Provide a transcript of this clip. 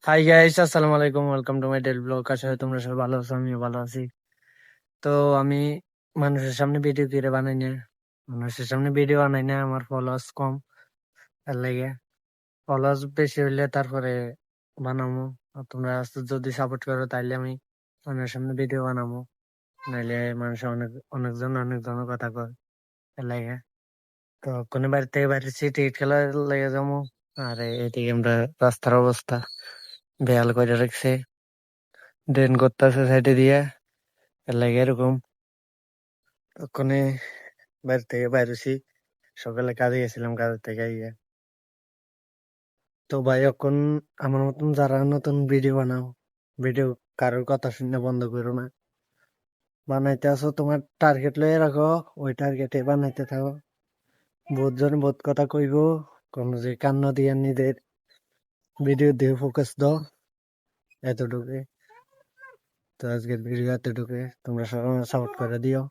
High guys, আসসালামু আলাইকুম। Welcome to my daily blog. আশা করি তোমরা সবাই ভালো আছো, আমিও ভালো আছি। তো আমি মানুষের সামনে ভিডিও করে বানাই না। মানুষের সামনে ভিডিও বানাই না, আমার ফলোয়ার্স কম। তার লাগে ফলোয়ার্স বেশি হইলে তারপরে বানাবো। আর তোমরা যদি সাপোর্ট করো তাইলে আমি মানুষের সামনে ভিডিও বানাবো। নাইলে মানুষ অনেকজন অনেক ধরনের কথা কয়। তার লাগে তো কোনো বাড়ি থেকে বাইরেছি, টিকিট খেলার লেগে যাবো। আর এদিকে আমরা রাস্তার অবস্থা বেহাল করে রাখছে, ড্রেন করতেছে সাইডে দিয়ে। এর লাগে এরকম ওখানে বাইরে থেকে বাইরেছি, সকালে কাজে গেছিলাম, কাজের থেকে আইয়া। তো ভাই এখন আমার মতন যারা নতুন ভিডিও বানাও, ভিডিও কারোর কথা শুনে বন্ধ করো না। বানাইতে আসো, তোমার টার্গেট লয়ে রাখো, ওই টার্গেটে বানাইতে থাকো। বহুত জন বহুত কথা কইব, কোন যে কান্ন দিয়ে নিজের ভিডিও দিয়ে ফোকাস দাও। এতটুকু। তো আজকের ভিডিও এতটুকু, তোমরা সবাই সাপোর্ট করে দিও।